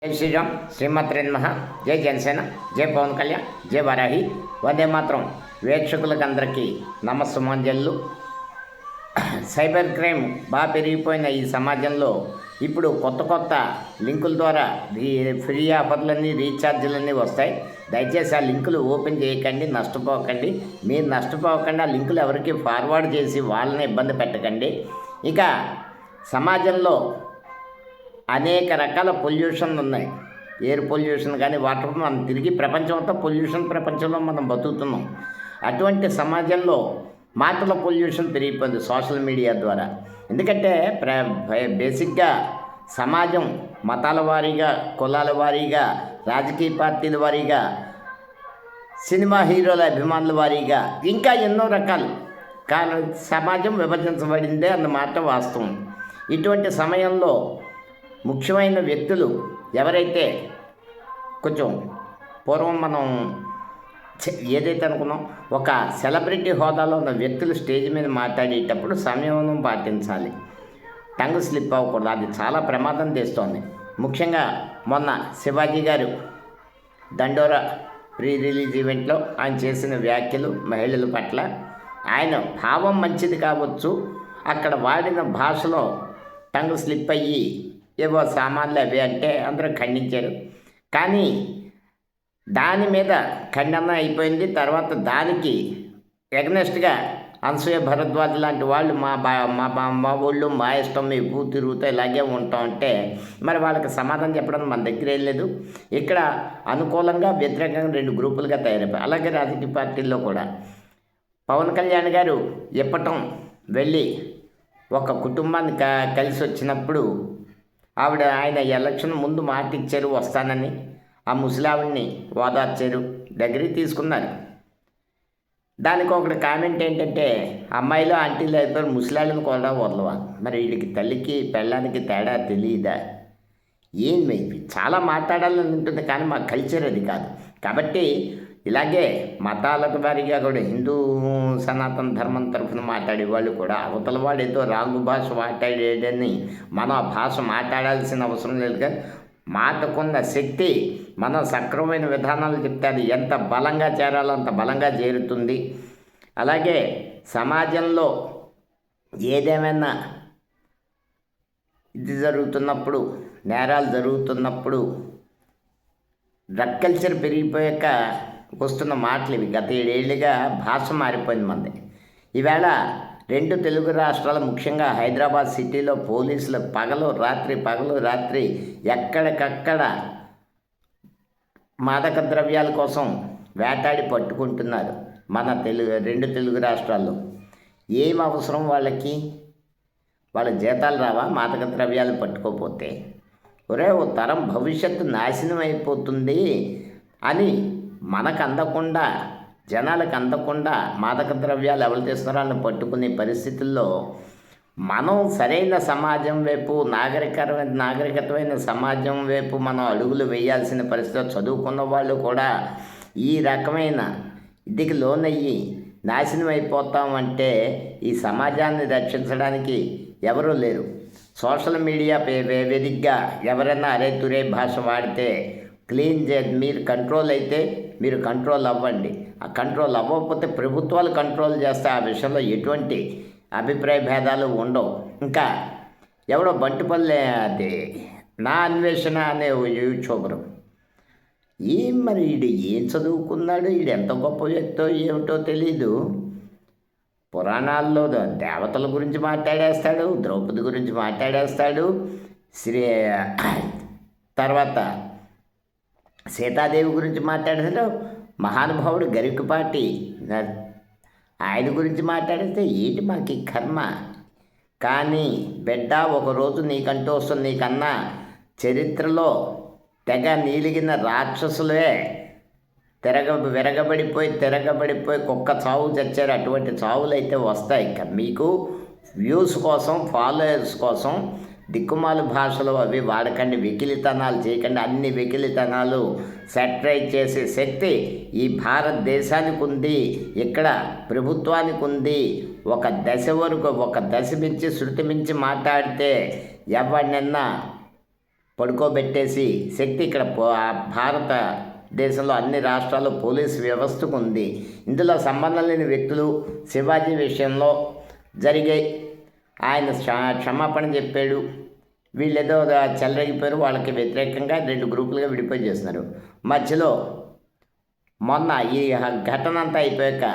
జై శ్రీరామ్, శ్రీమాత్రే నమః. జై జనసేన, జై పవన్ కళ్యాణ్, జై వారాహి. వందే మాత్రం వీక్షకులకందరికీ నమస్సుమాంజలు. సైబర్ క్రైమ్ బాగా పెరిగిపోయిన ఈ సమాజంలో ఇప్పుడు కొత్త లింకుల ద్వారా ఫ్రీ ఆఫర్లన్నీ రీఛార్జీలన్నీ వస్తాయి. దయచేసి ఆ లింకులు ఓపెన్ చేయకండి, నష్టపోకండి. మీరు నష్టపోకుండా ఆ లింకులు ఎవరికి ఫార్వర్డ్ చేసి వాళ్ళని ఇబ్బంది పెట్టకండి. ఇక సమాజంలో అనేక రకాల పొల్యూషన్లు ఉన్నాయి. ఎయిర్ పొల్యూషన్ కానీ వాటర్, మనం తిరిగి ప్రపంచంతో పొల్యూషన్ ప్రపంచంలో మనం బతుకుతున్నాం. అటువంటి సమాజంలో మాటల పొల్యూషన్ పెరిగిపోయింది సోషల్ మీడియా ద్వారా. ఎందుకంటే బేసిక్గా సమాజం మతాల వారీగా, కులాల వారీగా, రాజకీయ పార్టీల వారీగా, సినిమా హీరోల అభిమానుల వారీగా, ఇంకా ఎన్నో రకాలు సమాజం విభజించబడిందే అన్నమాట వాస్తవం. ఇటువంటి సమయంలో ముఖ్యమైన వ్యక్తులు ఎవరైతే కొంచెం పూర్వం మనం ఏదైతే అనుకున్నాం, ఒక సెలబ్రిటీ హోదాలో ఉన్న వ్యక్తులు స్టేజ్ మీద మాట్లాడేటప్పుడు సంయమనం పాటించాలి, టంగ్ స్లిప్ అవ్వకూడదు. అది చాలా ప్రమాదం తెస్తోంది. ముఖ్యంగా మొన్న శివాజీ గారు దండోరా ప్రీ రిలీజ్ ఈవెంట్లో ఆయన చేసిన వ్యాఖ్యలు మహిళల పట్ల, ఆయన భావం మంచిది కావచ్చు, అక్కడ వాడిన భాషలో టంగ్ స్లిప్ అయ్యి ఏవో సామాన్లు అవి అంటే అందరూ ఖండించారు. కానీ దాని మీద ఖండన అయిపోయింది. తర్వాత దానికి ఎగ్నెస్ట్గా అనసూయ భరద్వాజ్ లాంటి వాళ్ళు మా ఊళ్ళో మా ఇష్టం, మీ పూ తిరుగుతూ ఇలాగే ఉంటామంటే మరి వాళ్ళకి సమాధానం చెప్పడం మన దగ్గర ఏం లేదు. ఇక్కడ అనుకూలంగా వ్యతిరేకంగా రెండు గ్రూపులుగా తయారైపోయాయి. అలాగే రాజకీయ పార్టీల్లో కూడా పవన్ కళ్యాణ్ గారు ఇప్పటం వెళ్ళి ఒక కుటుంబాన్ని కలిసి వచ్చినప్పుడు ఆయన ఎలక్షన్ ముందు మాట ఇచ్చారు వస్తానని. ఆ ముసలావిడ్ని ఓదార్చారు, దగ్గరికి తీసుకున్నారు. దానికి ఒకటి కామెంట్ ఏంటంటే, అమ్మాయిలు ఆంటీలు అయిపోయారు, ముసలాళ్ళని కూడా వదలవా. మరి వీడికి తల్లికి పెళ్ళానికి తేడా తెలియదా? ఏమి చాలా మాట్లాడాలని ఉంటుంది, కానీ మా కల్చర్ అది కాదు. కాబట్టి ఇలాగే మతాలకు వారిగా కూడా హిందూ సనాతన ధర్మం తరఫున మాట్లాడేవాళ్ళు కూడా అవతల వాడు ఏదో రాంగు భాష మాట్లాడేదని మనం ఆ భాష మాట్లాడాల్సిన అవసరం లేదు. కానీ మాటకున్న శక్తి, మనం సక్రమమైన విధానాలు చెప్తే అది ఎంత బలంగా చేరాలో అంత బలంగా చేరుతుంది. అలాగే సమాజంలో ఏదేమైనా ఇది జరుగుతున్నప్పుడు, నేరాలు జరుగుతున్నప్పుడు, డ్రగ్ కల్చర్ పెరిగిపోయాక వస్తున్న మాటలు ఇవి. గత 7 ఏళ్ళుగా భాష మారిపోయింది మంది. ఈవేళ 2 తెలుగు రాష్ట్రాలు, ముఖ్యంగా హైదరాబాద్ సిటీలో పోలీసులు పగలు రాత్రి ఎక్కడికక్కడ మాదక ద్రవ్యాల కోసం వేటాడి పట్టుకుంటున్నారు. మన 2 తెలుగు రాష్ట్రాల్లో ఏం అవసరం వాళ్ళకి? వాళ్ళ జీతాలు రావా మాదక ద్రవ్యాలు పట్టుకోపోతే? ఒరే, ఓ తరం భవిష్యత్తు నాశనం అయిపోతుంది అని మనకు అందకుండా, జనాలకు అందకుండా మాదక ద్రవ్యాలు ఎవరు చేస్తున్నారో వాళ్ళని పట్టుకునే పరిస్థితుల్లో మనం సరైన సమాజం వైపు, నాగరికతమైన సమాజం వైపు మనం అడుగులు వేయాల్సిన పరిస్థితి. చదువుకున్న వాళ్ళు కూడా ఈ రకమైన ఇదికి లోనయ్యి నాశనం అయిపోతామంటే ఈ సమాజాన్ని రక్షించడానికి ఎవరూ లేరు. సోషల్ మీడియా వేదికగా ఎవరైనా అరే తురే భాష వాడితే క్లీన్ మీరు కంట్రోల్ అయితే మీరు కంట్రోల్ అవ్వండి. ఆ కంట్రోల్ అవ్వకపోతే ప్రభుత్వాలు కంట్రోల్ చేస్తే ఆ విషయంలో ఎటువంటి అభిప్రాయ భేదాలు ఉండవు. ఇంకా ఎవడో బంటిపల్లి అది నా అన్వేషణ అనే యూట్యూబరు, మరి వీడు ఏం చదువుకున్నాడు, వీడు ఎంత గొప్ప వ్యక్తో ఏమిటో తెలీదు. పురాణాల్లో దేవతల గురించి మాట్లాడేస్తాడు, ద్రౌపది గురించి మాట్లాడేస్తాడు, తర్వాత సీతాదేవి గురించి మాట్లాడేస్తాడు, మహానుభావుడు గరికపాటి ఆయన గురించి మాట్లాడితే ఏంటి మాకు ఈ కర్మ? కానీ బిడ్డ, ఒకరోజు నీకంటూ వస్తుంది. నీకన్నా చరిత్రలో తెగ నీలిగిన రాక్షసులే తిరగబడిపోయి కుక్క చావు చచ్చారు. అటువంటి చావులు అయితే వస్తాయి. మీకు వ్యూస్ కోసం, ఫాలోయర్స్ కోసం దిక్కుమాలు భాషలు అవి వాడకండి, వెకిలితనాలు చేయకండి. అన్ని వెకిలితనాలు సెటరైజ్ చేసే శక్తి ఈ భారతదేశానికి ఉంది, ఇక్కడ ప్రభుత్వానికి ఉంది. ఒక దశ వరకు, ఒక దశ మించి, శృతి మించి మాట్లాడితే ఎవరినన్నా పడుకోబెట్టేసి శక్తి ఇక్కడ భారతదేశంలో అన్ని రాష్ట్రాల్లో పోలీసు వ్యవస్థకు ఉంది. ఇందులో సంబంధం లేని వ్యక్తులు శివాజీ విషయంలో జరిగే ఆయన క్షమాపణ చెప్పాడు, వీళ్ళేదో చెలరేగిపోయారు, వాళ్ళకి వ్యతిరేకంగా 2 గ్రూపులుగా విడిపోయి చేస్తున్నారు. మధ్యలో మొన్న ఈ ఘటన అంతా అయిపోయాక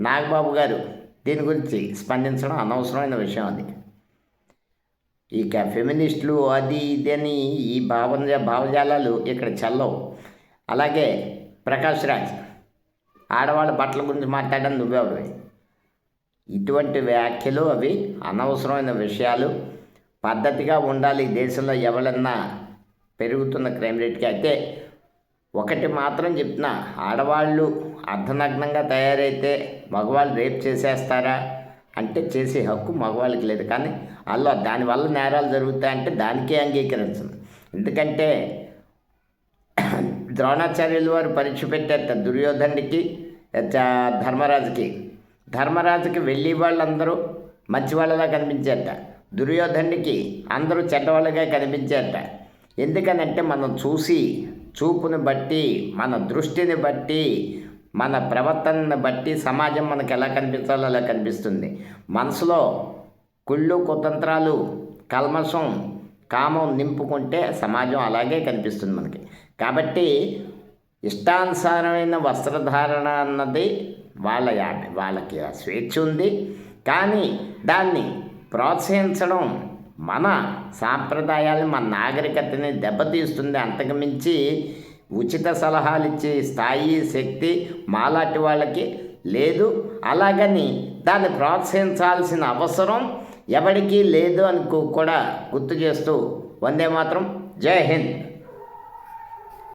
నాగబాబు గారు దీని గురించి స్పందించడం అనవసరమైన విషయం. అది ఇక ఫెమినిస్టులు అది ఇది అని ఈ భావజాలాలు ఇక్కడ చెల్లవు. అలాగే ప్రకాష్ రాజ్ ఆడవాళ్ళ బట్టల గురించి మాట్లాడడం నువ్వెవరివి? ఇటువంటి వ్యాఖ్యలు అవి అనవసరమైన విషయాలు. పద్ధతిగా ఉండాలి దేశంలో. ఎవరన్నా పెరుగుతున్న క్రైమ్ రేట్కి అయితే ఒకటి మాత్రం చెప్తున్నా, ఆడవాళ్ళు అర్ధనగ్నంగా తయారైతే మగవాళ్ళు రేప్ చేసేస్తారా అంటే చేసే హక్కు మగవాళ్ళకి లేదు. కానీ వాళ్ళు దానివల్ల నేరాలు జరుగుతాయంటే దానికే అంగీకరించదు. ఎందుకంటే ద్రోణాచార్యులు వారు పరీక్ష పెట్టారట దుర్యోధనుడికి ధర్మరాజుకి వెళ్ళి వాళ్ళందరూ మంచివాళ్ళలా కనిపించారట, దుర్యోధనుడికి అందరూ చెడ్డవాళ్ళగా కనిపించారట. ఎందుకనంటే మనం చూపుని బట్టి, మన దృష్టిని బట్టి, మన ప్రవర్తనని బట్టి సమాజం మనకు ఎలా కనిపించాలో అలా కనిపిస్తుంది. మనసులో కుళ్ళు కుతంత్రాలు కల్మషం కామం నింపుకుంటే సమాజం అలాగే కనిపిస్తుంది మనకి. కాబట్టి ఇష్టానుసారమైన వస్త్రధారణ అన్నది వాళ్ళకి స్వేచ్ఛ ఉంది. కానీ దాన్ని ప్రోత్సహించడం మన సాంప్రదాయాలను, మన నాగరికతని దెబ్బతీస్తుంది. అంతకుమించి ఉచిత సలహాలు ఇచ్చే స్థాయి శక్తి మాలాంటి వాళ్ళకి లేదు. అలాగని దాన్ని ప్రోత్సహించాల్సిన అవసరం ఎవరికీ లేదు అని కూడా గుర్తు చేస్తూ వందే మాతరం. జై హింద్.